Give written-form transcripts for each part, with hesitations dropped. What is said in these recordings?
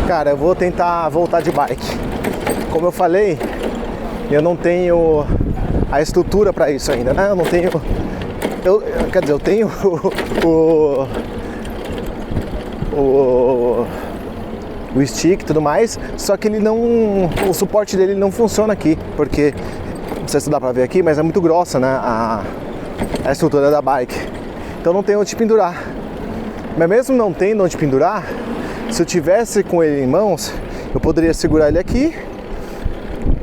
Cara, eu vou tentar voltar de bike. Como eu falei, eu não tenho a estrutura para isso ainda, né? Eu não tenho... quer dizer, eu tenho o stick e tudo mais, só que ele não... O suporte dele não funciona aqui, porque... Não sei se dá pra ver aqui, mas é muito grossa, né? A estrutura da bike. Então não tem onde pendurar. Mas mesmo não tendo onde pendurar, se eu tivesse com ele em mãos, eu poderia segurar ele aqui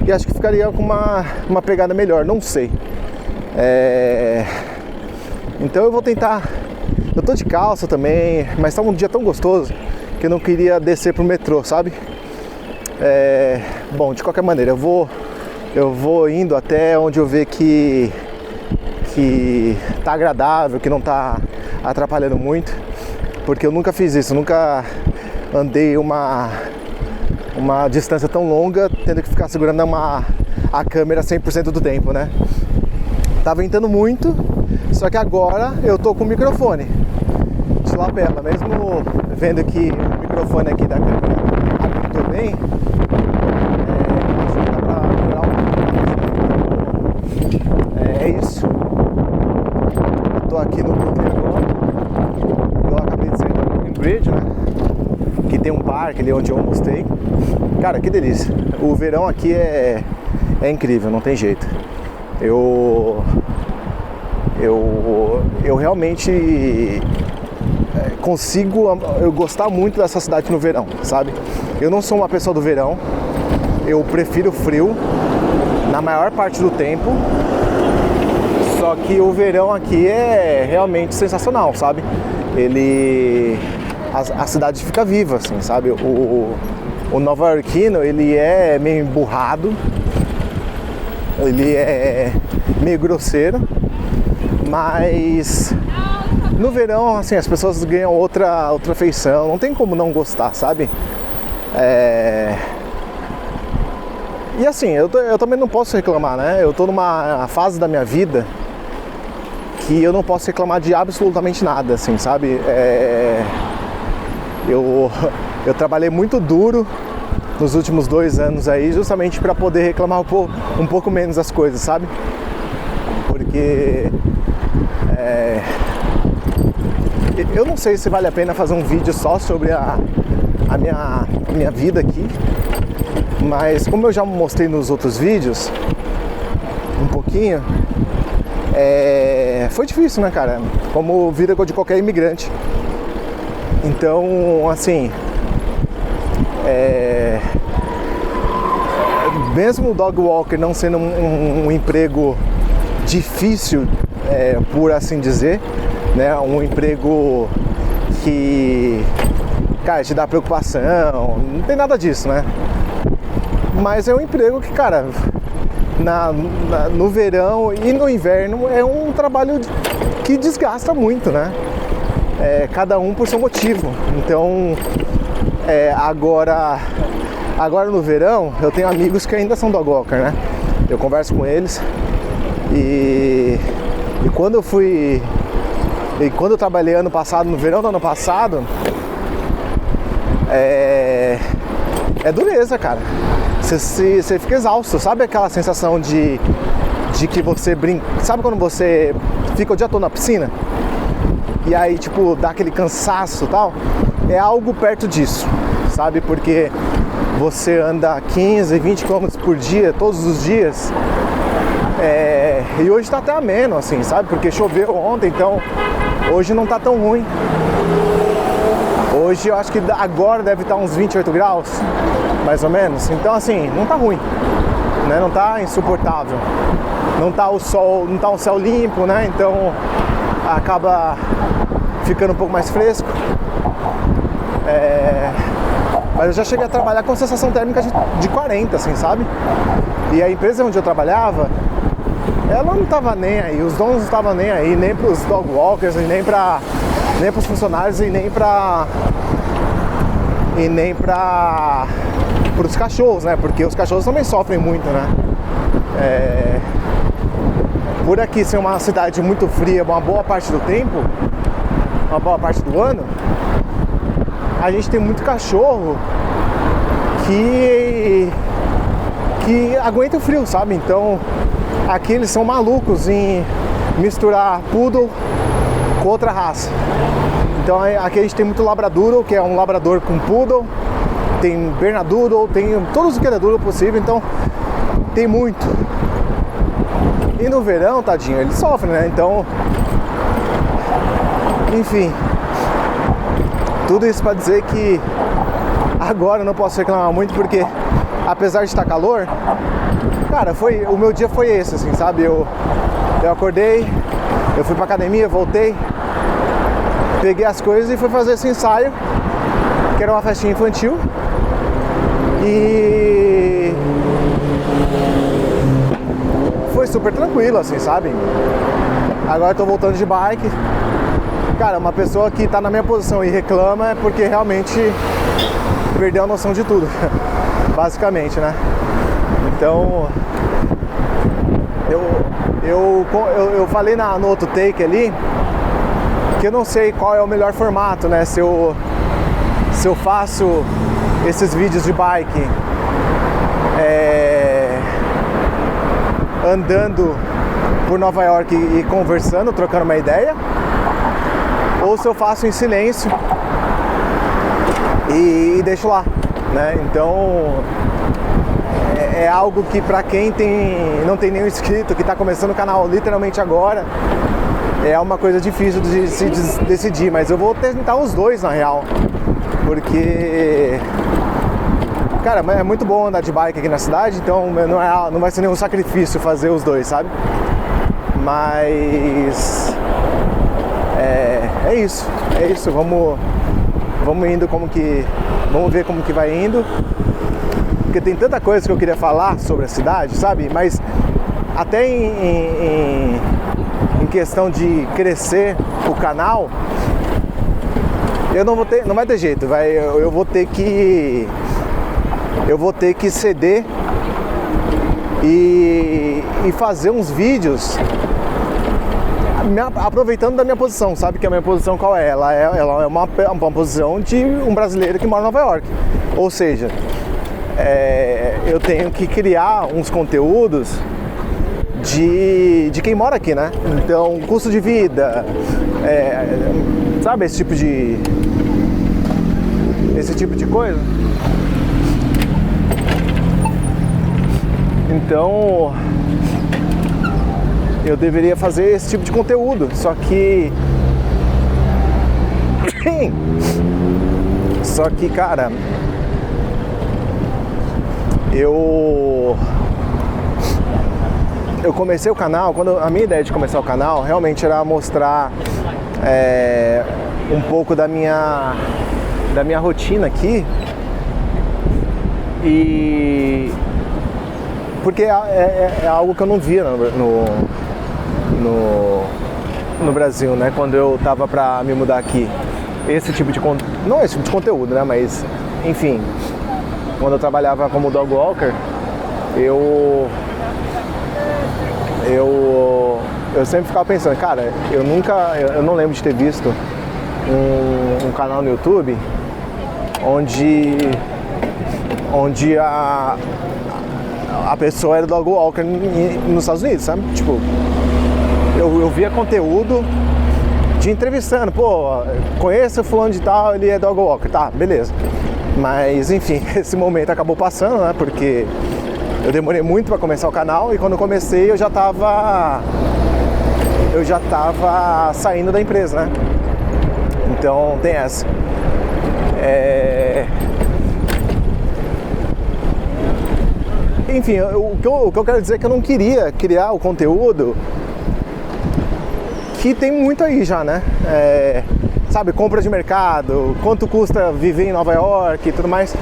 e acho que ficaria com uma pegada melhor, não sei. Então eu vou tentar. Eu tô de calça também, mas tá um dia tão gostoso que eu não queria descer pro metrô, sabe? Bom, de qualquer maneira, eu vou indo até onde eu ver que tá agradável, que não tá atrapalhando muito, porque eu nunca fiz isso, nunca andei uma distância tão longa tendo que ficar segurando a câmera 100% do tempo, né? Tá ventando muito, só que agora eu tô com o microfone de lapela, mesmo vendo que o microfone aqui da câmera apertou bem, acho que dá pra melhorar um pouco. É isso. Eu tô aqui no Brooklyn agora. Eu acabei de sair do Brooklyn Bridge, né? Que tem um parque ali onde eu almocei. Cara, que delícia. O verão aqui é incrível, não tem jeito. Eu realmente consigo gostar muito dessa cidade no verão, sabe? Eu não sou uma pessoa do verão. Eu prefiro frio na maior parte do tempo. Só que o verão aqui é realmente sensacional, sabe? A cidade fica viva, assim, sabe? O nova-iorquino, ele é meio emburrado, ele é meio grosseiro, mas no verão, assim, as pessoas ganham outra feição, não tem como não gostar, sabe? E assim, eu também não posso reclamar, né? Eu tô numa fase da minha vida que eu não posso reclamar de absolutamente nada, assim, sabe? Eu trabalhei muito duro nos últimos 2 anos aí, justamente para poder reclamar um pouco menos das coisas, sabe? Porque eu não sei se vale a pena fazer um vídeo só sobre a minha vida aqui, mas como eu já mostrei nos outros vídeos um pouquinho, foi difícil, né, cara? Como vida de qualquer imigrante. Então, assim, mesmo o dog walker não sendo um emprego difícil, por assim dizer, né, um emprego que, cara, te dá preocupação, não tem nada disso, né? Mas é um emprego que, cara, no verão e no inverno é um trabalho que desgasta muito, né? Cada um por seu motivo. Então, agora no verão, eu tenho amigos que ainda são dog walker, né? Eu converso com eles e quando eu trabalhei ano passado, no verão do ano passado, é dureza, cara. Você fica exausto, sabe aquela sensação de que você brinca? Sabe quando você fica o dia todo na piscina? E aí, tipo, dá aquele cansaço e tal? É algo perto disso, sabe? Porque você anda 15, 20 km por dia, todos os dias. E hoje tá até ameno, assim, sabe? Porque choveu ontem, então hoje não tá tão ruim. Hoje eu acho que agora deve estar uns 28 graus, mais ou menos. Então, assim, não tá ruim, né? Não tá insuportável. Não tá um céu limpo, né? Então acaba ficando um pouco mais fresco. Mas eu já cheguei a trabalhar com sensação térmica de 40, assim, sabe? E a empresa onde eu trabalhava, ela não tava nem aí, os donos não estavam nem aí, nem pros dog walkers, nem pros funcionários, e nem pros cachorros, né? Porque os cachorros também sofrem muito, né? Por aqui ser uma cidade muito fria uma boa parte do tempo, uma boa parte do ano, a gente tem muito cachorro que aguenta o frio, sabe? Então aqui eles são malucos em misturar poodle com outra raça. Então aqui a gente tem muito labradoodle, que é um labrador com poodle, tem bernedoodle, tem todos os que é doodle possível, então tem muito. E no verão, tadinho, ele sofre, né? Então, enfim, tudo isso para dizer que agora eu não posso reclamar muito, porque apesar de estar calor, cara, o meu dia foi esse, assim, sabe? Eu acordei, eu fui pra academia, voltei, peguei as coisas e fui fazer esse ensaio, que era uma festinha infantil. E foi super tranquilo, assim, sabe? Agora eu tô voltando de bike. Cara, uma pessoa que tá na minha posição e reclama é porque realmente perdeu a noção de tudo, basicamente, né? Então, eu falei no outro take ali que eu não sei qual é o melhor formato, né? Se eu faço esses vídeos de bike andando por Nova York e conversando, trocando uma ideia, ou se eu faço em silêncio e deixo lá, né? Então é algo que pra quem não tem nenhum inscrito, que tá começando o canal literalmente agora, é uma coisa difícil de se decidir, mas eu vou tentar os dois na real, porque, cara, é muito bom andar de bike aqui na cidade, então não vai ser nenhum sacrifício fazer os dois, sabe? Mas é isso, vamos indo vamos ver como que vai indo, porque tem tanta coisa que eu queria falar sobre a cidade, sabe? Mas até em questão de crescer o canal, não vai ter jeito, eu vou ter que ceder e fazer uns vídeos aproveitando da minha posição, sabe? Que a minha posição qual é? Ela é uma posição de um brasileiro que mora em Nova York, ou seja, eu tenho que criar uns conteúdos de quem mora aqui, né? Então, custo de vida, sabe, esse tipo de coisa. Então, eu deveria fazer esse tipo de conteúdo, só que cara, eu comecei o canal, a minha ideia de começar o canal realmente era mostrar um pouco da minha rotina aqui, e porque é algo que eu não via no Brasil, né? Quando eu tava pra me mudar aqui, não esse tipo de conteúdo, né? Mas enfim, quando eu trabalhava como dog walker, eu sempre ficava pensando, cara, eu não lembro de ter visto um canal no YouTube onde a pessoa era dog walker nos Estados Unidos, sabe? Tipo, eu via conteúdo de entrevistando, pô, conheço o fulano de tal, ele é dog walker, tá, beleza. Mas enfim, esse momento acabou passando, né? Porque eu demorei muito para começar o canal, e quando eu comecei eu já tava saindo da empresa, né? Então tem essa. Enfim, o que eu quero dizer é que eu não queria criar o conteúdo que tem muito aí já, né? Sabe, compra de mercado, quanto custa viver em Nova York e tudo mais.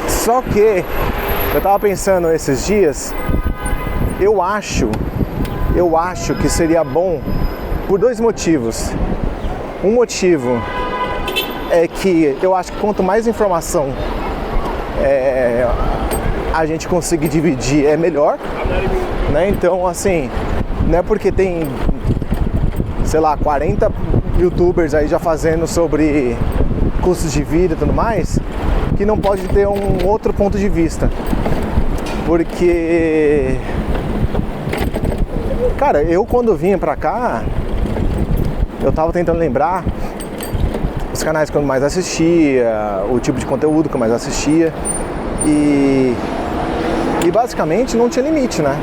Só que eu tava pensando esses dias, eu acho que seria bom por dois motivos. Um motivo é que eu acho que quanto mais informação a gente conseguir dividir, é melhor, né? Então, assim, não é porque tem, sei lá, 40 youtubers aí já fazendo sobre custos de vida e tudo mais, que não pode ter um outro ponto de vista. Porque, cara, eu quando vinha pra cá, eu tava tentando lembrar os canais que eu mais assistia, o tipo de conteúdo que eu mais assistia, e basicamente não tinha limite, né?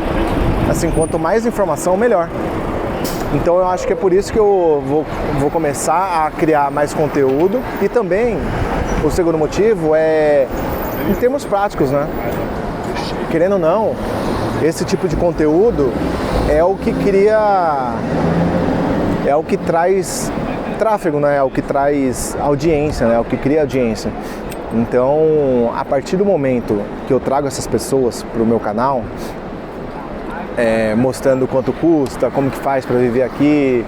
Assim, quanto mais informação, melhor. Então eu acho que é por isso que eu vou começar a criar mais conteúdo. E também, o segundo motivo é em termos práticos, né? Querendo ou não, esse tipo de conteúdo é o que cria, é o que traz tráfego, né? É o que traz audiência, né? É o que cria audiência. Então, a partir do momento que eu trago essas pessoas para o meu canal, mostrando quanto custa, como que faz para viver aqui,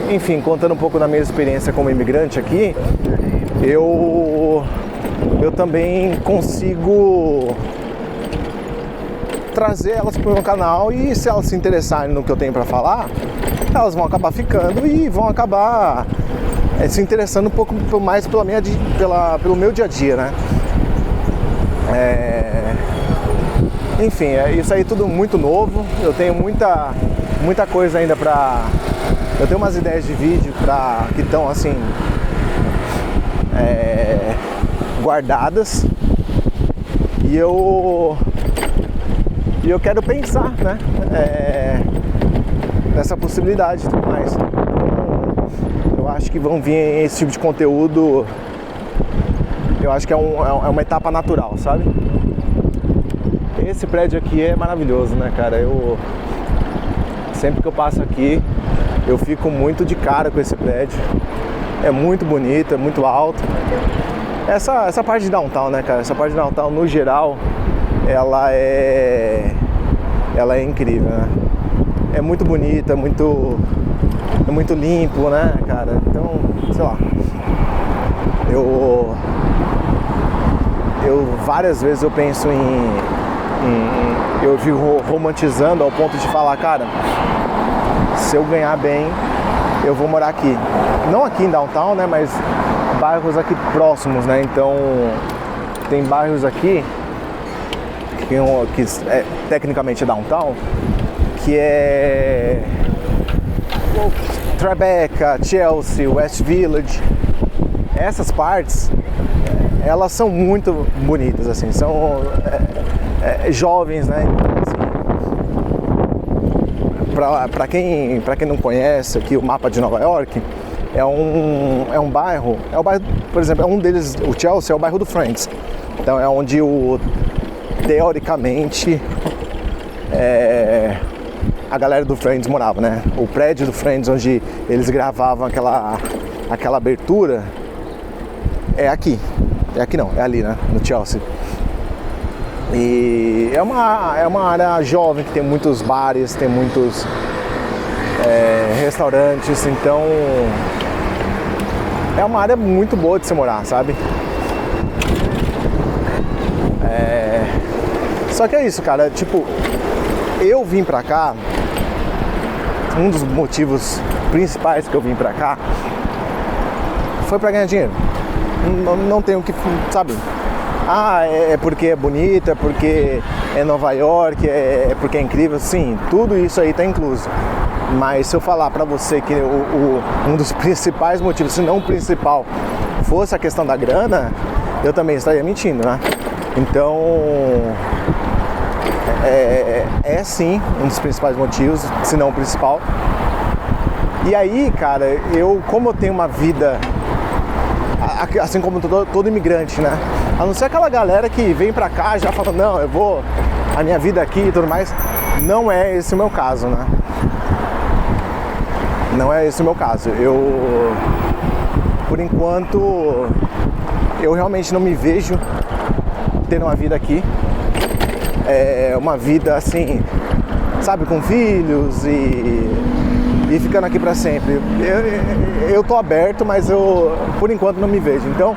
enfim, contando um pouco da minha experiência como imigrante aqui, eu também consigo trazer elas para o meu canal, e se elas se interessarem no que eu tenho para falar, elas vão acabar ficando e vão acabar se interessando um pouco mais pelo meu dia a dia, né? Enfim, isso aí tudo muito novo. Eu tenho muita coisa ainda pra... Eu tenho umas ideias de vídeo que estão assim guardadas, e eu quero pensar, né, nessa possibilidade e tudo mais. Eu acho que vão vir esse tipo de conteúdo. Eu acho que é uma etapa natural, sabe? Esse prédio aqui é maravilhoso, né, cara? Sempre que eu passo aqui, eu fico muito de cara com esse prédio. É muito bonito, é muito alto. Essa parte de downtown, né, cara? Essa parte de downtown, no geral, ela é incrível, né? É muito bonita, é muito limpo, né, cara? Então, sei lá. Eu várias vezes eu penso eu fico romantizando ao ponto de falar, cara, se eu ganhar bem, eu vou morar aqui. Não aqui em downtown, né, mas bairros aqui próximos, né? Então, tem bairros aqui que tecnicamente é downtown, que é Tribeca, Chelsea, West Village. Essas partes, elas são muito bonitas, assim, são jovens, né? Assim, para quem não conhece aqui o mapa de Nova York, é um bairro, por exemplo, um deles, o Chelsea, é o bairro do Friends. Então é onde teoricamente a galera do Friends morava, né? O prédio do Friends, onde eles gravavam aquela abertura, é aqui. É aqui não, é ali, né? No Chelsea. E é uma área jovem que tem muitos bares, tem muitos restaurantes, então é uma área muito boa de se morar, sabe? Só que é isso, cara, tipo, eu vim pra cá, um dos motivos principais que eu vim pra cá foi pra ganhar dinheiro. Não tenho que, sabe? É porque é bonito, é porque é Nova York, é porque é incrível. Sim, tudo isso aí tá incluso. Mas se eu falar pra você que um dos principais motivos, se não o principal, fosse a questão da grana, eu também estaria mentindo, né? Então, sim um dos principais motivos, se não o principal. E aí, cara, como eu tenho uma vida, assim como todo imigrante, né? A não ser aquela galera que vem pra cá já falando, não, a minha vida aqui e tudo mais. Não é esse o meu caso, né? Não é esse o meu caso. Por enquanto, eu realmente não me vejo tendo uma vida aqui. Uma vida assim, sabe, com filhos e ficando aqui pra sempre. Eu tô aberto, mas eu, por enquanto, não me vejo. Então,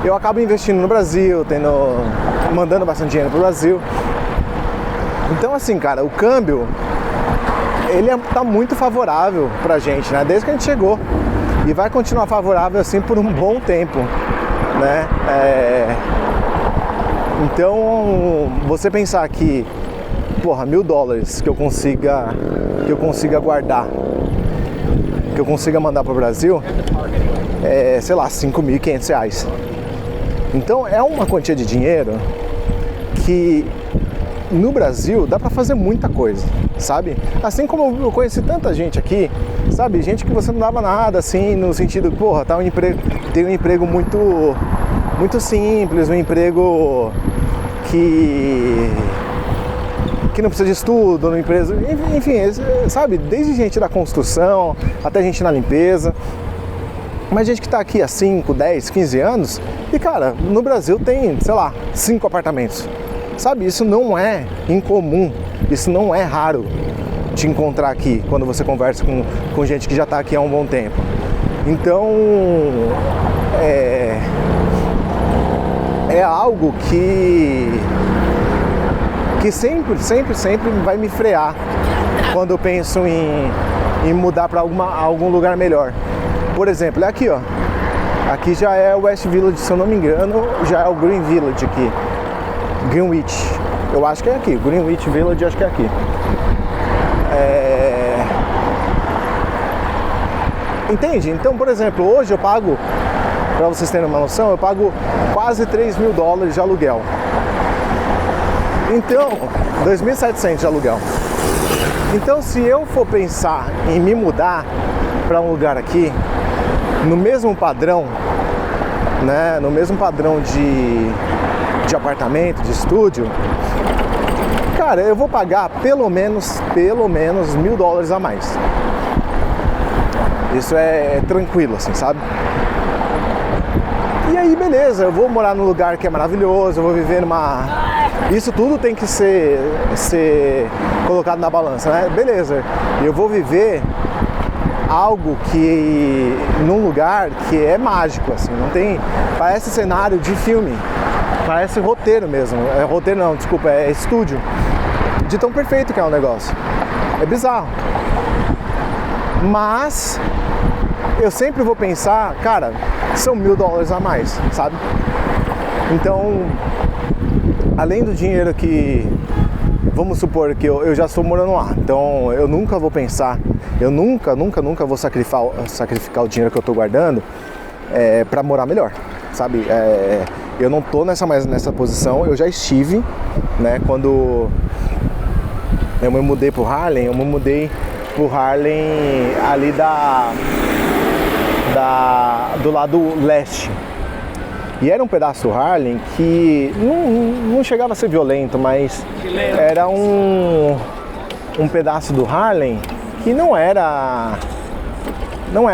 eu acabo investindo no Brasil, mandando bastante dinheiro pro Brasil. Então, assim, cara, o câmbio, ele tá muito favorável pra gente, né? Desde que a gente chegou. e vai continuar favorável assim por um bom tempo, né? Então, você pensar que, porra, $1.000 que eu consiga guardar, que eu consiga mandar para o Brasil, sei lá, R$5.500. Então, é uma quantia de dinheiro que no Brasil dá pra fazer muita coisa, sabe? Assim como eu conheci tanta gente aqui, sabe? Gente que você não dava nada, assim, no sentido, porra, tem um emprego muito simples, um emprego que não precisa de estudo, uma empresa, enfim, sabe? Desde gente da construção até gente na limpeza. Mas gente que tá aqui há 5, 10, 15 anos e, cara, no Brasil tem, sei lá, 5 apartamentos. Sabe, isso não é incomum, isso não é raro de encontrar aqui, quando você conversa com gente que já está aqui há um bom tempo. Então, é algo que sempre vai me frear quando eu penso em mudar para algum lugar melhor. Por exemplo, é aqui, ó. Aqui já é o West Village, se eu não me engano, já é o Green Village aqui. Greenwich, eu acho que é aqui, Greenwich Village, acho que é aqui. Entende? Então, por exemplo, hoje eu pago, para vocês terem uma noção, eu pago quase $3.000 de aluguel. Então, 2.700 de aluguel. Então, se eu for pensar em me mudar para um lugar aqui, no mesmo padrão, né, no mesmo padrão de apartamento, de estúdio, cara, eu vou pagar pelo menos $1.000 a mais. Isso é tranquilo, assim, sabe? E aí, beleza, eu vou morar num lugar que é maravilhoso, eu vou viver numa... Isso tudo tem que ser colocado na balança, né? Beleza, eu vou viver algo que... num lugar que é mágico, assim, não tem... Parece cenário de filme. Parece roteiro mesmo, roteiro não, desculpa, é estúdio. De tão perfeito que é o negócio. É bizarro. Mas eu sempre vou pensar, cara, são $1.000 a mais, sabe? Então, além do dinheiro que, vamos supor que eu já estou morando lá, então eu nunca vou pensar, eu nunca vou sacrificar o dinheiro que eu estou guardando para morar melhor, sabe? Eu não tô mais nessa posição, eu já estive, né, quando eu me mudei pro Harlem, ali do lado leste. E era um pedaço do Harlem que não chegava a ser violento, mas era um pedaço do Harlem que não era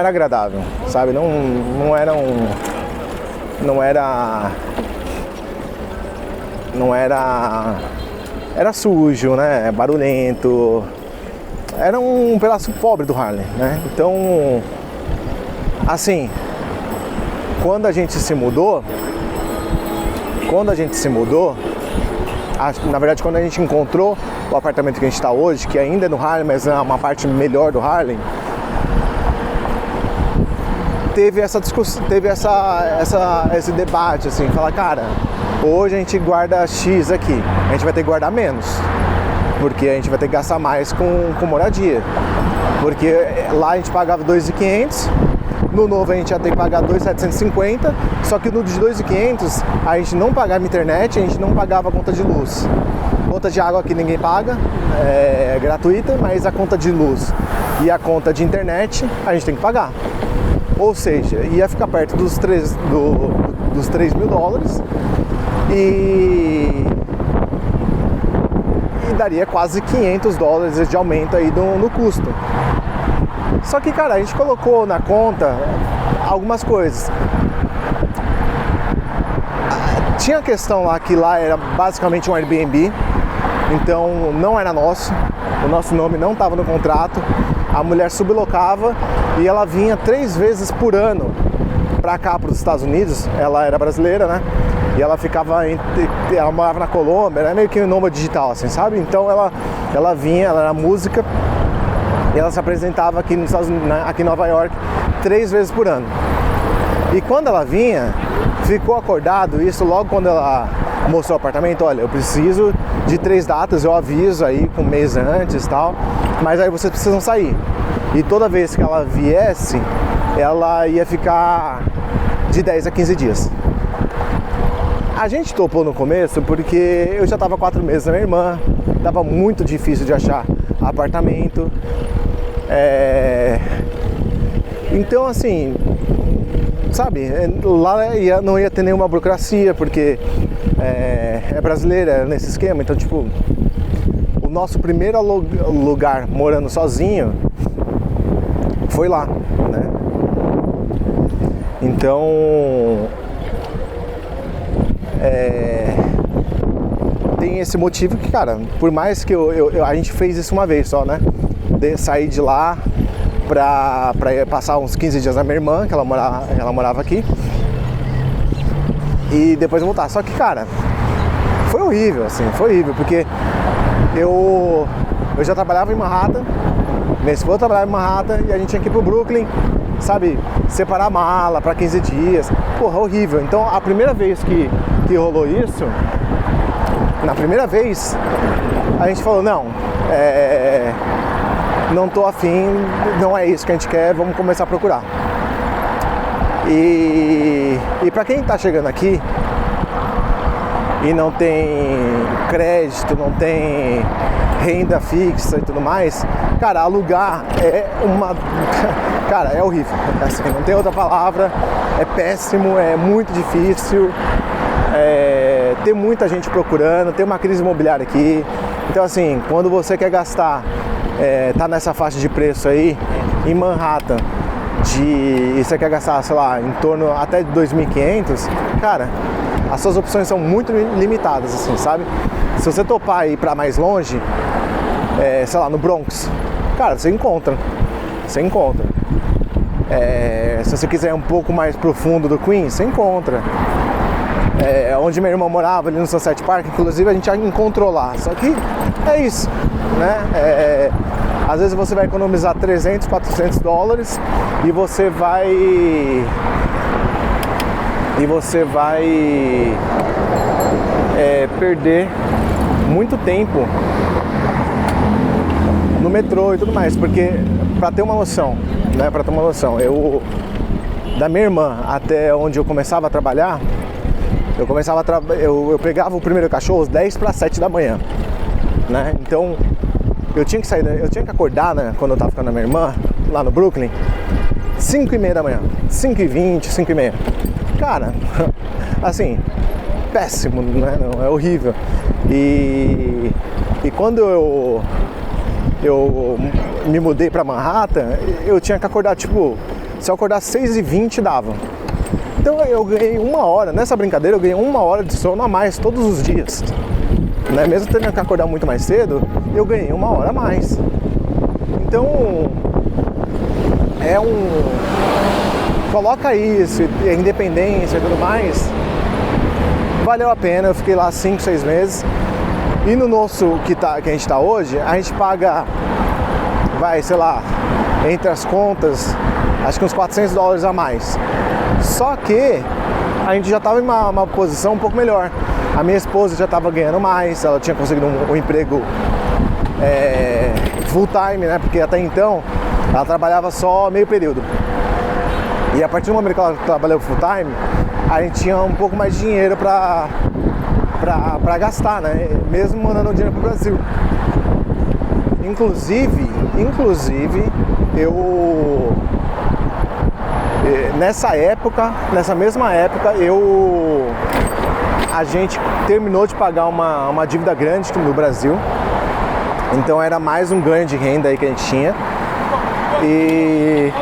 agradável, sabe? Era sujo, né? Barulhento. Era um pedaço pobre do Harlem, né? Então, assim, quando a gente se mudou, na verdade, quando a gente encontrou o apartamento que a gente está hoje, que ainda é no Harlem, mas é uma parte melhor do Harlem, teve essa discussão, teve esse debate, assim, falar, cara, hoje a gente guarda X aqui, a gente vai ter que guardar menos, porque a gente vai ter que gastar mais com moradia, porque lá a gente pagava $2.500, no novo a gente ia ter que pagar $2.750, só que no de $2.500 a gente não pagava internet, a gente não pagava a conta de luz. Conta de água aqui ninguém paga, é gratuita, mas a conta de luz e a conta de internet a gente tem que pagar. Ou seja, ia ficar perto dos $3.000 e daria quase $500 de aumento aí no custo. Só que, cara, a gente colocou na conta algumas coisas. Tinha a questão lá que lá era basicamente um Airbnb, então não era nosso, o nosso nome não estava no contrato. A mulher sublocava e ela vinha 3 vezes por ano para cá, para os Estados Unidos. Ela era brasileira, né? E ela ela morava na Colômbia, era meio que um nômade digital, assim, sabe? Então ela vinha, ela era música, E ela se apresentava aqui nos Estados Unidos, aqui em Nova York 3 vezes por ano. E quando ela vinha, ficou acordado isso logo quando ela mostrou o apartamento. Olha, eu preciso de 3 datas, eu aviso aí com um mês antes e tal, mas aí vocês precisam sair. E toda vez que ela viesse, ela ia ficar de 10 a 15 dias. A gente topou no começo porque eu já estava 4 meses na minha irmã, estava muito difícil de achar apartamento. Então, assim, sabe, lá não ia ter nenhuma burocracia, porque é brasileira nesse esquema. Então, tipo, o nosso primeiro lugar morando sozinho foi lá, né? Então, tem esse motivo que, cara, por mais que a gente fez isso uma vez só, né? Sair de lá pra passar uns 15 dias na minha irmã, que ela morava aqui, e depois voltar. Só que, cara, foi horrível, assim, foi horrível, porque eu já trabalhava em Manhattan, minha esposa trabalhava em Manhattan, e a gente tinha que ir pro Brooklyn, sabe, separar a mala pra 15 dias, porra, horrível. Então, a primeira vez que rolou isso, na primeira vez, a gente falou, não tô afim, não é isso que a gente quer, vamos começar a procurar. E pra quem tá chegando aqui e não tem crédito, não tem renda fixa e tudo mais, cara, alugar cara, é horrível, assim, não tem outra palavra, é péssimo, é muito difícil, tem muita gente procurando, tem uma crise imobiliária aqui. Então, assim, quando você quer gastar, tá nessa faixa de preço aí, em Manhattan, e você quer gastar, sei lá, em torno até de 2.500, cara, as suas opções são muito limitadas, assim, sabe? Se você topar ir pra mais longe, sei lá, no Bronx, cara, você encontra. Se você quiser um pouco mais profundo do Queens, você encontra. Onde minha irmã morava, ali no Sunset Park, inclusive a gente já encontrou lá. Só que é isso, né? Às vezes você vai economizar 300, 400 dólares e você vai perder muito tempo no metrô e tudo mais, porque pra ter uma noção, né? Da minha irmã até onde eu começava a trabalhar, eu pegava o primeiro cachorro às 10 para 7 da manhã, né? Então eu tinha que acordar, né, quando eu tava ficando na minha irmã, lá no Brooklyn, 5h30 da manhã, 5h20, 5h30. Cara, assim, péssimo, né? Não, é horrível. E quando eu me mudei pra Manhattan, eu tinha que acordar, tipo, se eu acordasse 6h20 dava. Então eu ganhei 1 hora, nessa brincadeira eu ganhei 1 hora de sono a mais todos os dias, né? Mesmo tendo que acordar muito mais cedo, eu ganhei 1 hora a mais. Então, coloca isso, a independência e tudo mais, valeu a pena. Eu fiquei lá 5, 6 meses. E no nosso que a gente tá hoje, a gente paga, sei lá, entre as contas, acho que uns 400 dólares a mais. Só que a gente já estava em uma posição um pouco melhor. A minha esposa já estava ganhando mais, ela tinha conseguido um emprego full time, né? Porque até então ela trabalhava só meio período. E a partir do momento que ela trabalhou full time, a gente tinha um pouco mais de dinheiro para gastar, né? Mesmo mandando o dinheiro pro Brasil. Inclusive, nessa mesma época, a gente terminou de pagar uma dívida grande no Brasil. Então era mais um ganho de renda aí que a gente tinha. E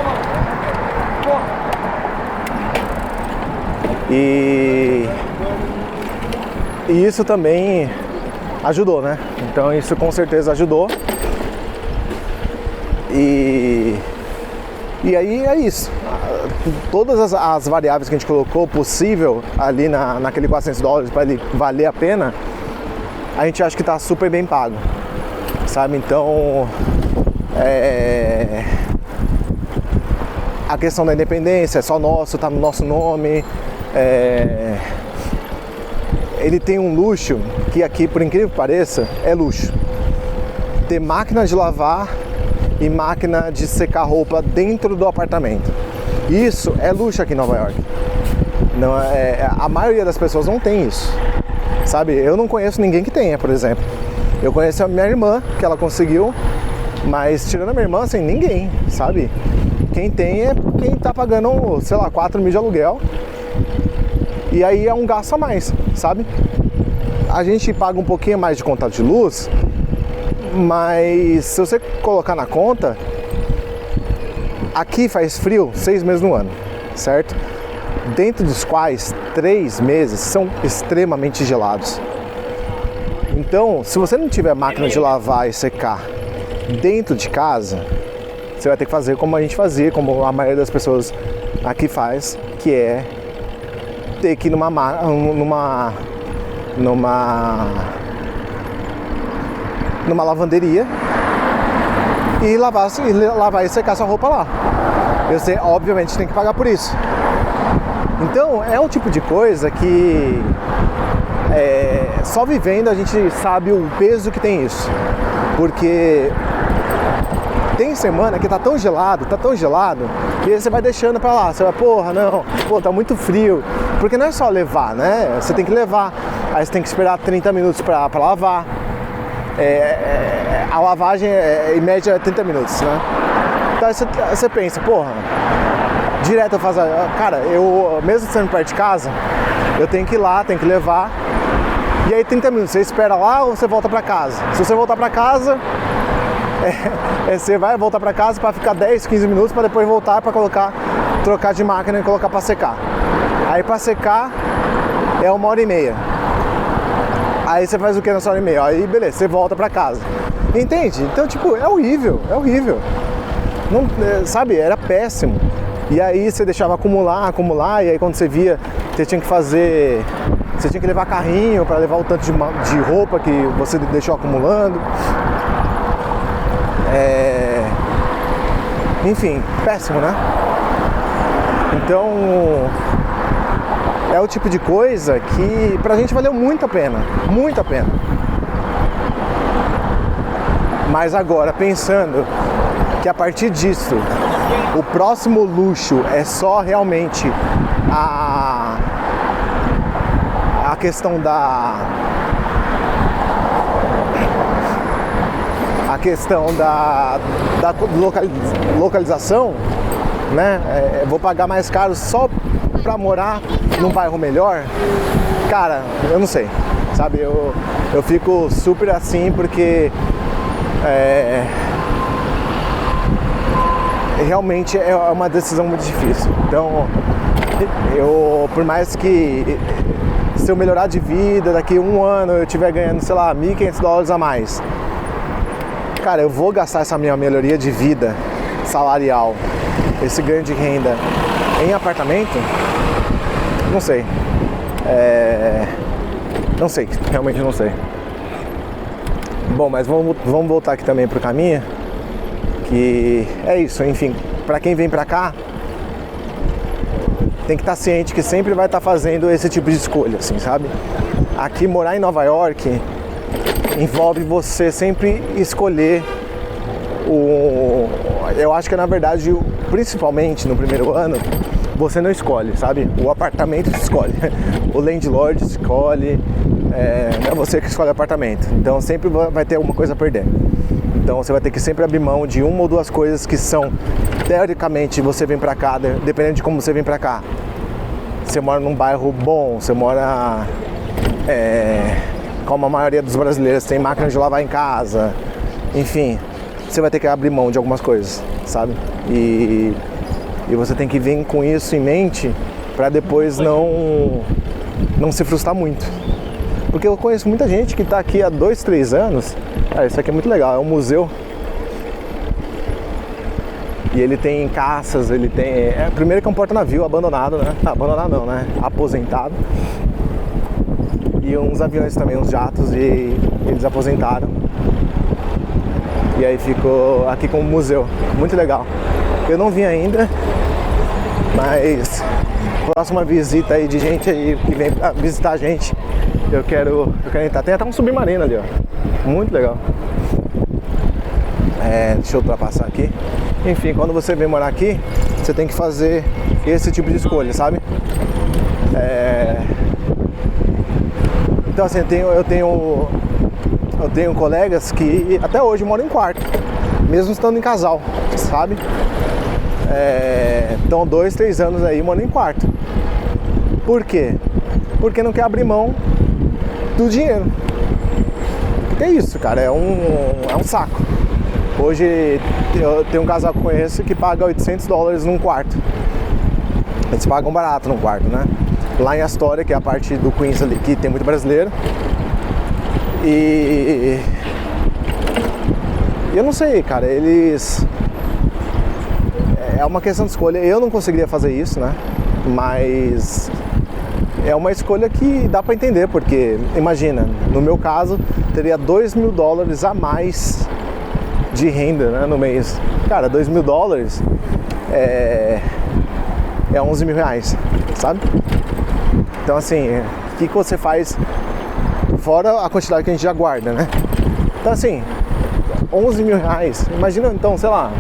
isso também ajudou, né? Então isso com certeza ajudou. E aí é isso. Todas as variáveis que a gente colocou possível ali naquele 400 dólares para ele valer a pena, a gente acha que tá super bem pago, sabe? Então A questão da independência, é só nosso, tá no nosso nome. Ele tem um luxo que aqui, por incrível que pareça, é luxo. Ter máquina de lavar e máquina de secar roupa dentro do apartamento. Isso é luxo aqui em Nova York. Não, a maioria das pessoas não tem isso, sabe? Eu não conheço ninguém que tenha, por exemplo. Eu conheço a minha irmã, que ela conseguiu, mas tirando a minha irmã, assim, ninguém, sabe? Quem tem é quem tá pagando, sei lá, 4 mil de aluguel. E aí é um gasto a mais, sabe? A gente paga um pouquinho mais de conta de luz, mas se você colocar na conta, aqui faz frio 6 meses no ano, certo? Dentro dos quais 3 meses são extremamente gelados. Então, se você não tiver máquina de lavar e secar dentro de casa, você vai ter que fazer como a gente fazia, como a maioria das pessoas aqui faz, que é ter que ir numa lavanderia e lavar e secar sua roupa lá. Você obviamente tem que pagar por isso. Então é um tipo de coisa que só vivendo a gente sabe o peso que tem isso. Porque tem semana que tá tão gelado, que aí você vai deixando pra lá. Você vai, tá muito frio. Porque não é só levar, né? Você tem que levar, aí você tem que esperar 30 minutos pra lavar. A lavagem em média é 30 minutos, né? Então aí você pensa, direto eu faço. Cara, eu mesmo sendo perto de casa, eu tenho que ir lá, tenho que levar. E aí 30 minutos, você espera lá ou você volta pra casa? Se você voltar pra casa, você vai voltar pra casa pra ficar 10, 15 minutos pra depois voltar pra trocar de máquina e colocar pra secar. Aí pra secar é 1h30. Aí você faz o que nessa 1h30? Aí beleza, você volta pra casa. Entende? Então tipo, é horrível. Não, sabe, era péssimo. E aí você deixava acumular, e aí quando você via, você tinha que levar carrinho para levar o tanto de roupa que você deixou acumulando. Enfim, péssimo, né? Então, é o tipo de coisa que pra gente valeu muito a pena. Mas agora, pensando que a partir disso, o próximo luxo é só realmente a questão da localização, né? Vou pagar mais caro só pra morar num bairro melhor. Cara, eu não sei, sabe? Eu fico super assim porque realmente é uma decisão muito difícil. Então, por mais que se eu melhorar de vida, daqui 1 ano eu estiver ganhando, sei lá, $1.500 a mais, cara, eu vou gastar essa minha melhoria de vida salarial, esse ganho de renda em apartamento? Não sei. Não sei, realmente não sei. Bom, mas vamos voltar aqui também pro caminho. Que é isso, enfim, pra quem vem pra cá, tem que estar ciente que sempre vai estar fazendo esse tipo de escolha, assim, sabe? Aqui, morar em Nova York envolve você sempre escolher eu acho que na verdade, principalmente no primeiro ano, você não escolhe, sabe? O apartamento escolhe, o landlord escolhe, é você que escolhe o apartamento. Então sempre vai ter alguma coisa a perder. Então você vai ter que sempre abrir mão de 1 ou 2 coisas que são, teoricamente, você vem pra cá, dependendo de como você vem pra cá. Você mora num bairro bom, você mora, como a maioria dos brasileiros, tem máquina de lavar em casa, enfim, você vai ter que abrir mão de algumas coisas, sabe? E você tem que vir com isso em mente pra depois não se frustrar muito. Porque eu conheço muita gente que tá aqui há 2, 3 anos. Isso aqui é muito legal, é um museu. E ele tem caças, ele tem... primeiro que é um porta-navio abandonado, né? Abandonado não, né? Aposentado. E uns aviões também, uns jatos, e eles aposentaram. E aí ficou aqui como museu, muito legal. Eu não vim ainda, mas próxima visita aí de gente aí que vem visitar a gente, eu quero entrar. Tem até um submarino ali, ó, muito legal. Deixa eu ultrapassar aqui. Enfim, quando você vem morar aqui, você tem que fazer esse tipo de escolha, sabe? Então assim, eu tenho colegas que até hoje moram em quarto, mesmo estando em casal, sabe? Estão 2, 3 anos aí morando em quarto. Por quê? Porque não quer abrir mão do dinheiro. É isso, cara, é um saco. Hoje eu tenho um casal que eu conheço que paga $800 num quarto. Eles pagam barato num quarto, né? Lá em Astoria, que é a parte do Queens ali, que tem muito brasileiro. E eu não sei, cara, eles... É uma questão de escolha. Eu não conseguiria fazer isso, né? Mas é uma escolha que dá pra entender, porque, imagina, no meu caso, teria $2.000 a mais de renda, né, no mês. Cara, $2.000 é R$11.000, sabe? Então, assim, o que você faz fora a quantidade que a gente já guarda, né? Então, assim, R$11.000, imagina então, sei lá,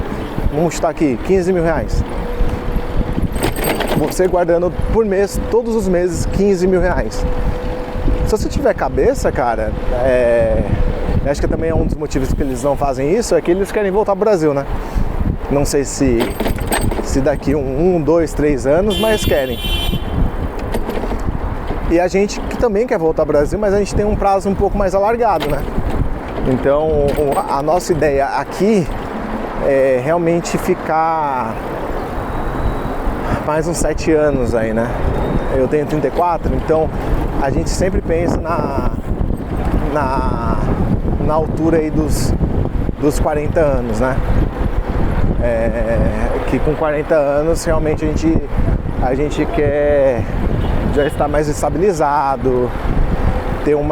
vamos chutar aqui, R$15.000. Você guardando por mês, todos os meses, R$15.000. Se você tiver cabeça, cara, acho que também é um dos motivos que eles não fazem isso, é que eles querem voltar pro Brasil, né? Não sei se daqui 1, 2, 3 anos, mas querem. E a gente que também quer voltar ao Brasil, mas a gente tem um prazo um pouco mais alargado, né? Então, a nossa ideia aqui é realmente ficar mais uns 7 anos aí, né? Eu tenho 34, então a gente sempre pensa na altura aí dos 40 anos, né? Que com 40 anos realmente a gente quer já estar mais estabilizado, ter um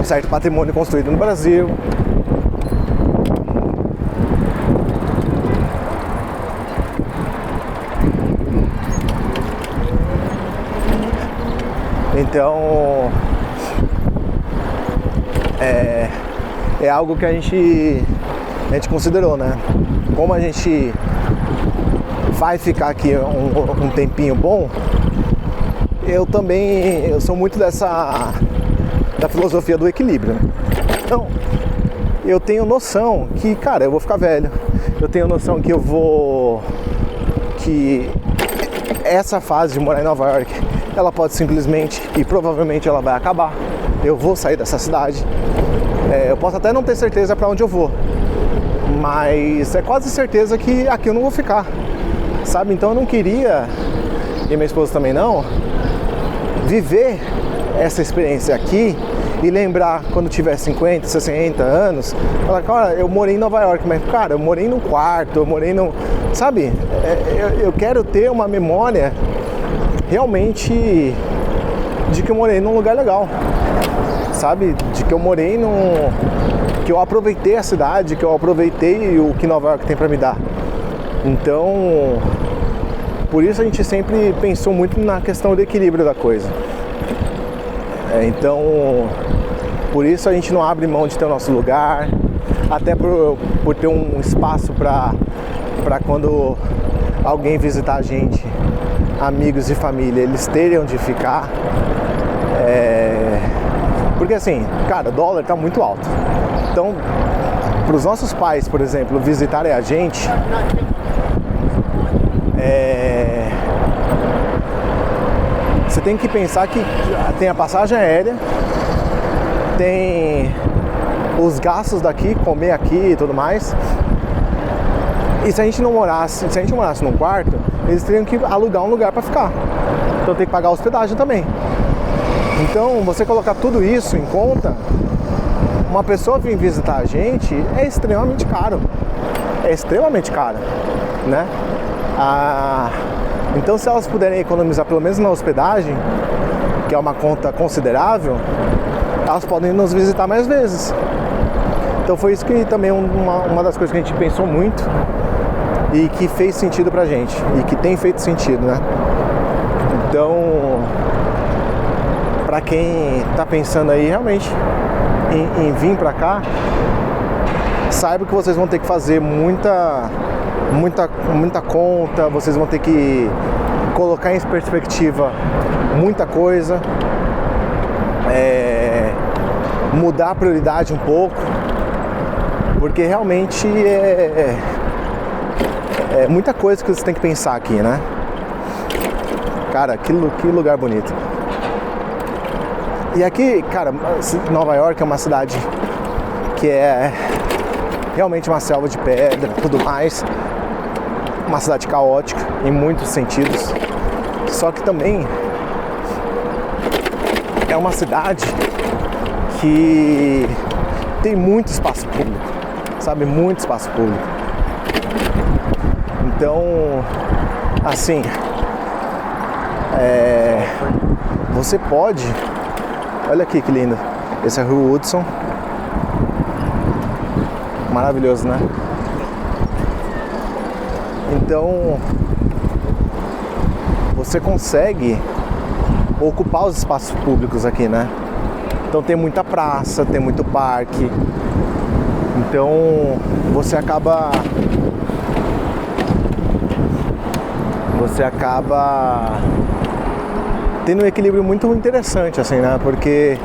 certo patrimônio construído no Brasil. Então é algo que a gente considerou, né? Como a gente vai ficar aqui um tempinho bom, eu sou muito da filosofia do equilíbrio, né? Então, eu tenho noção que, cara, eu vou ficar velho. Eu tenho noção que essa fase de morar em Nova York, ela pode simplesmente, e provavelmente ela vai acabar. Eu vou sair dessa cidade. Eu posso até não ter certeza para onde eu vou, mas é quase certeza que aqui eu não vou ficar, sabe? Então eu não queria, e minha esposa também não, viver essa experiência aqui e lembrar quando tiver 50, 60 anos, falar, cara, eu morei em Nova York, mas, cara, eu morei num quarto, eu morei num... Sabe? Eu quero ter uma memória realmente de que eu morei num lugar legal, sabe? De que eu morei que eu aproveitei a cidade, que eu aproveitei o que Nova York tem pra me dar. Então, por isso a gente sempre pensou muito na questão do equilíbrio da coisa. Então, por isso a gente não abre mão de ter o nosso lugar, até por ter um espaço para quando alguém visitar a gente, amigos e família, eles terem onde ficar. Porque assim, cara, o dólar tá muito alto. Então, para os nossos pais, por exemplo, visitarem a gente, você tem que pensar que tem a passagem aérea, tem os gastos daqui, comer aqui e tudo mais. E se a gente morasse num quarto, eles teriam que alugar um lugar para ficar. Então tem que pagar a hospedagem também. Então, você colocar tudo isso em conta, uma pessoa vir visitar a gente é extremamente caro. É extremamente caro, né? Então, se elas puderem economizar pelo menos na hospedagem, que é uma conta considerável, elas podem nos visitar mais vezes. Então foi isso que também uma das coisas que a gente pensou muito e que fez sentido pra gente, e que tem feito sentido, né? Então, pra quem tá pensando aí realmente em vir pra cá, saiba que vocês vão ter que fazer muita conta, vocês vão ter que colocar em perspectiva muita coisa, mudar a prioridade um pouco, porque realmente é muita coisa que você tem que pensar aqui, né? Cara, que lugar bonito. E aqui, cara, Nova York é uma cidade que é realmente uma selva de pedra, tudo mais. Uma cidade caótica em muitos sentidos. Só que também é uma cidade que tem muito espaço público, sabe? Muito espaço público. Então, assim, você pode... Olha aqui que lindo. Esse é o Rio Hudson. Maravilhoso, né? Então, você consegue ocupar os espaços públicos aqui, né? Então tem muita praça, tem muito parque. Então, você acaba tendo um equilíbrio muito interessante, assim, né? Porque,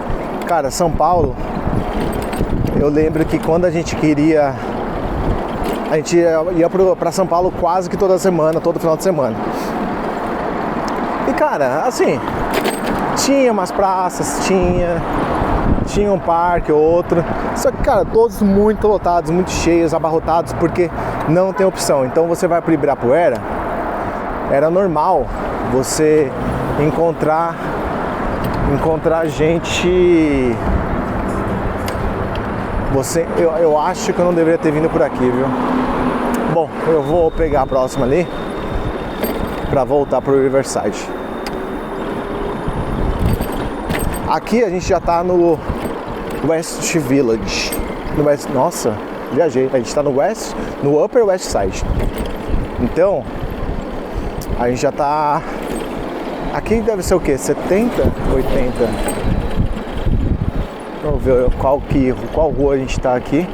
cara, São Paulo, eu lembro que quando a gente queria... A gente ia pra São Paulo quase que toda semana, todo final de semana. E, cara, assim, tinha umas praças, tinha um parque ou outro. Só que, cara, todos muito lotados, muito cheios, abarrotados, porque não tem opção. Então você vai pro Ibirapuera, era normal você encontrar gente... Eu acho que eu não deveria ter vindo por aqui, viu? Bom, eu vou pegar a próxima ali pra voltar pro Riverside. Aqui a gente já tá no West Village. Nossa, viajei. A gente tá no Upper West Side. Então, a gente já tá... Aqui deve ser o quê? 70? 80? Vamos ver qual rua a gente tá aqui.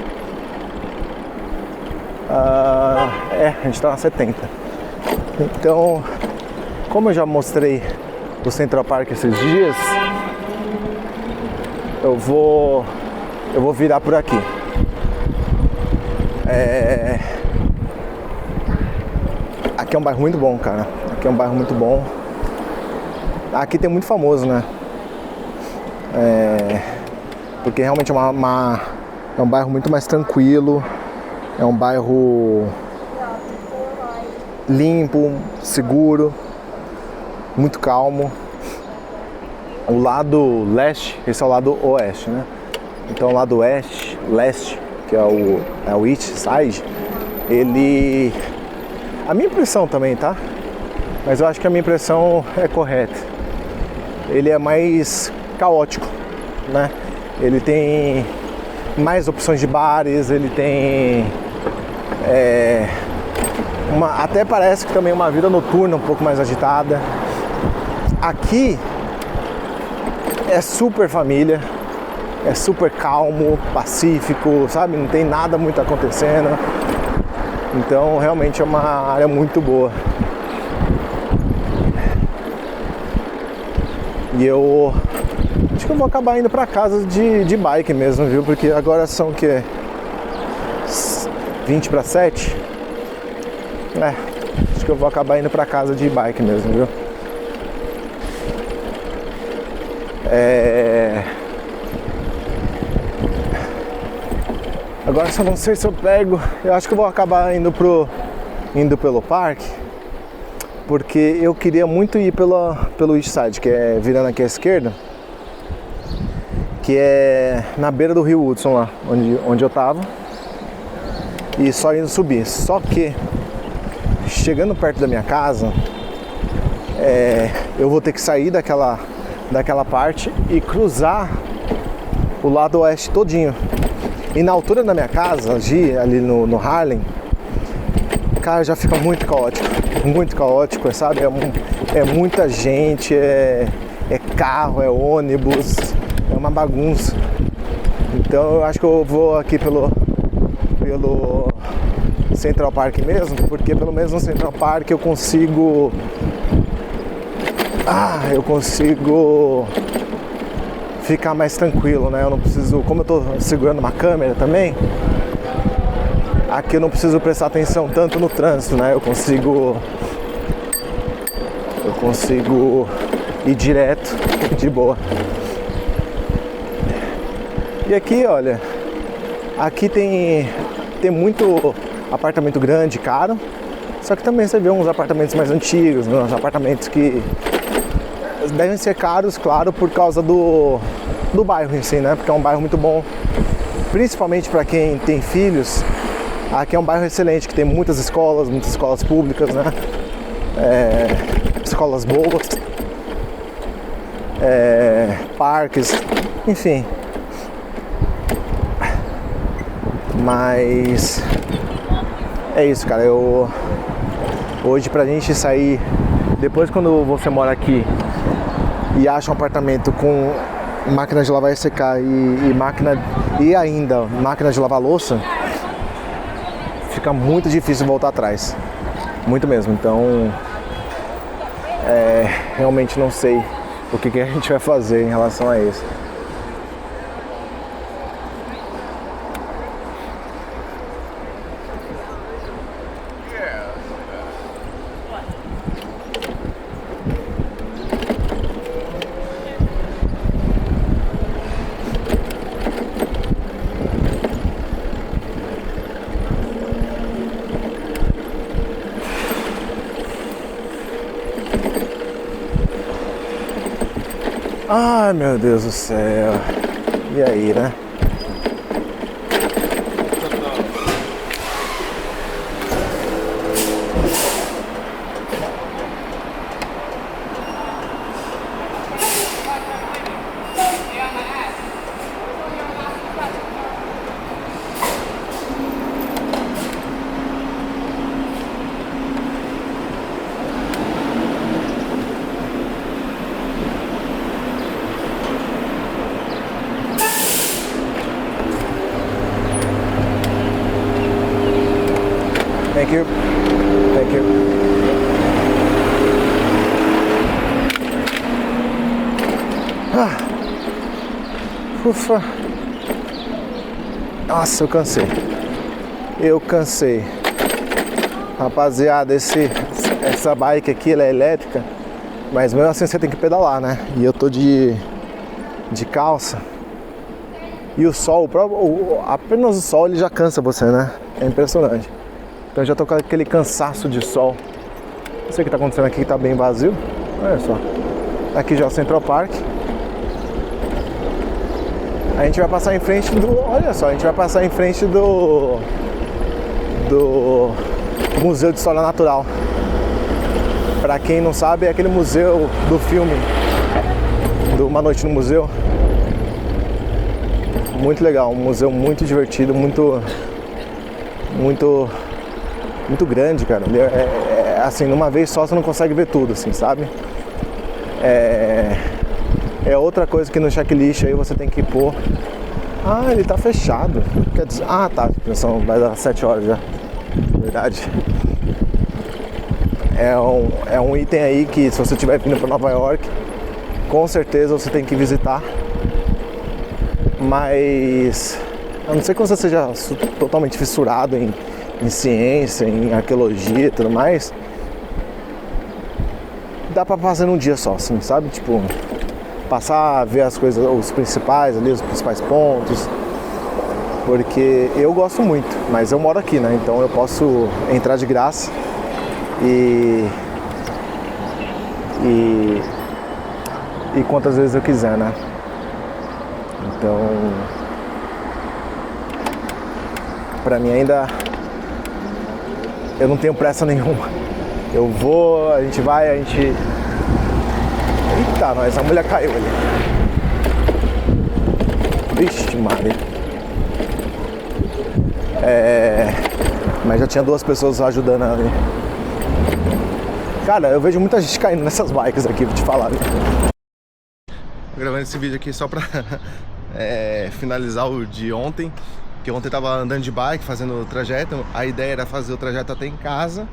A gente tá na 70. Então, como eu já mostrei o Central Park esses dias, eu vou virar por aqui. Aqui é um bairro muito bom, cara. Aqui é um bairro muito bom. Aqui tem muito famoso, né? Porque realmente é um bairro muito mais tranquilo. É um bairro limpo, seguro, muito calmo. O lado leste, esse é o lado oeste, né? Então o lado leste, que é o East Side, ele... A minha impressão também, tá? Mas eu acho que a minha impressão é correta. Ele é mais caótico, né? Ele tem mais opções de bares, ele tem até parece que também uma vida noturna um pouco mais agitada. Aqui é super família, é super calmo, pacífico, sabe? Não tem nada muito acontecendo. Então realmente é uma área muito boa. E eu acho que eu vou acabar indo pra casa de bike mesmo, viu? Porque agora são o quê? 20 para 7? Acho que eu vou acabar indo pra casa de bike mesmo, viu? Agora só não sei se eu pego. Eu acho que eu vou acabar indo pelo parque, porque eu queria muito ir pelo East Side, que é virando aqui à esquerda, que é na beira do Rio Hudson lá, onde eu tava, e só indo subir. Só que chegando perto da minha casa, eu vou ter que sair daquela parte e cruzar o lado oeste todinho. E na altura da minha casa, ali no Harlem, cara, já fica muito caótico, sabe? É muita gente, é carro, é ônibus, é uma bagunça. Então eu acho que eu vou aqui pelo Central Park mesmo, porque pelo menos no Central Park eu consigo ficar mais tranquilo, né? Eu não preciso, como eu tô segurando uma câmera também, aqui eu não preciso prestar atenção tanto no trânsito, né? Eu consigo ir direto, de boa. E aqui, olha, aqui tem muito apartamento grande, caro, só que também você vê uns apartamentos mais antigos, né? Uns apartamentos que devem ser caros, claro, por causa do bairro em si, né? Porque é um bairro muito bom, principalmente para quem tem filhos. Aqui é um bairro excelente, que tem muitas escolas públicas, né? Escolas boas, parques, enfim. Mas é isso, cara. Hoje, pra gente sair, depois quando você mora aqui e acha um apartamento com máquina de lavar e secar e ainda máquina de lavar louça, fica muito difícil voltar atrás, muito mesmo. Então realmente não sei o que a gente vai fazer em relação a isso. Ai, meu Deus do céu. E aí, né? Thank you. Thank you. Ufa. Nossa, eu cansei. Rapaziada, essa bike aqui, ela é elétrica, mas mesmo assim você tem que pedalar, né? E eu tô de calça. E o sol, apenas o sol ele já cansa você, né? É impressionante. Então eu já tô com aquele cansaço de sol. Não sei o que tá acontecendo aqui, que tá bem vazio. Olha só. Aqui já é o Central Park. A gente vai passar em frente do... Olha só, a gente vai passar em frente do Museu de História Natural. Pra quem não sabe, é aquele museu do filme do Uma Noite no Museu. Muito legal, um museu muito divertido, muito grande, cara. Assim, numa vez só você não consegue ver tudo, assim, sabe? É outra coisa que no checklist aí você tem que pôr. Ah, ele tá fechado. Quer dizer, tá, vai dar 7 horas já. Verdade. É um item aí que, se você estiver vindo para Nova York, com certeza você tem que visitar. Mas a não ser que você seja totalmente fissurado em ciência, em arqueologia e tudo mais, dá pra fazer num dia só, assim, sabe? Tipo, passar, ver as coisas, os principais pontos, porque eu gosto muito, mas eu moro aqui, né? Então eu posso entrar de graça e quantas vezes eu quiser, né? Então, pra mim ainda eu não tenho pressa nenhuma. Eu vou, a gente vai. Eita, nós, a mulher caiu ali. Vixe, Maria. Mas já tinha 2 pessoas ajudando ali. Cara, eu vejo muita gente caindo nessas bikes aqui, vou te falar. Tô gravando esse vídeo aqui só pra finalizar o de ontem. Que ontem eu tava andando de bike, fazendo o trajeto. A ideia era fazer o trajeto até em casa.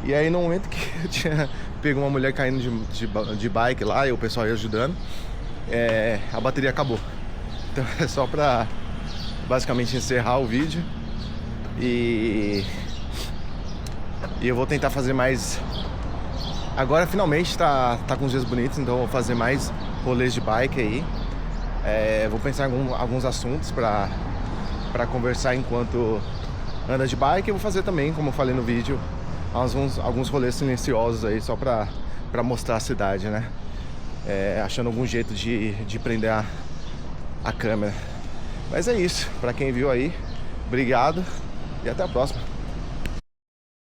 E aí no momento que eu tinha pego uma mulher caindo de bike lá e o pessoal ia ajudando, a bateria acabou. Então é só pra basicamente encerrar o vídeo. E eu vou tentar fazer mais. Agora finalmente tá com uns dias bonitos, então eu vou fazer mais rolês de bike aí. Vou pensar em alguns assuntos pra conversar enquanto anda de bike. Eu vou fazer também, como eu falei no vídeo, alguns rolês silenciosos aí, só pra mostrar a cidade, né? Achando algum jeito de prender a câmera. Mas é isso, pra quem viu aí, obrigado e até a próxima.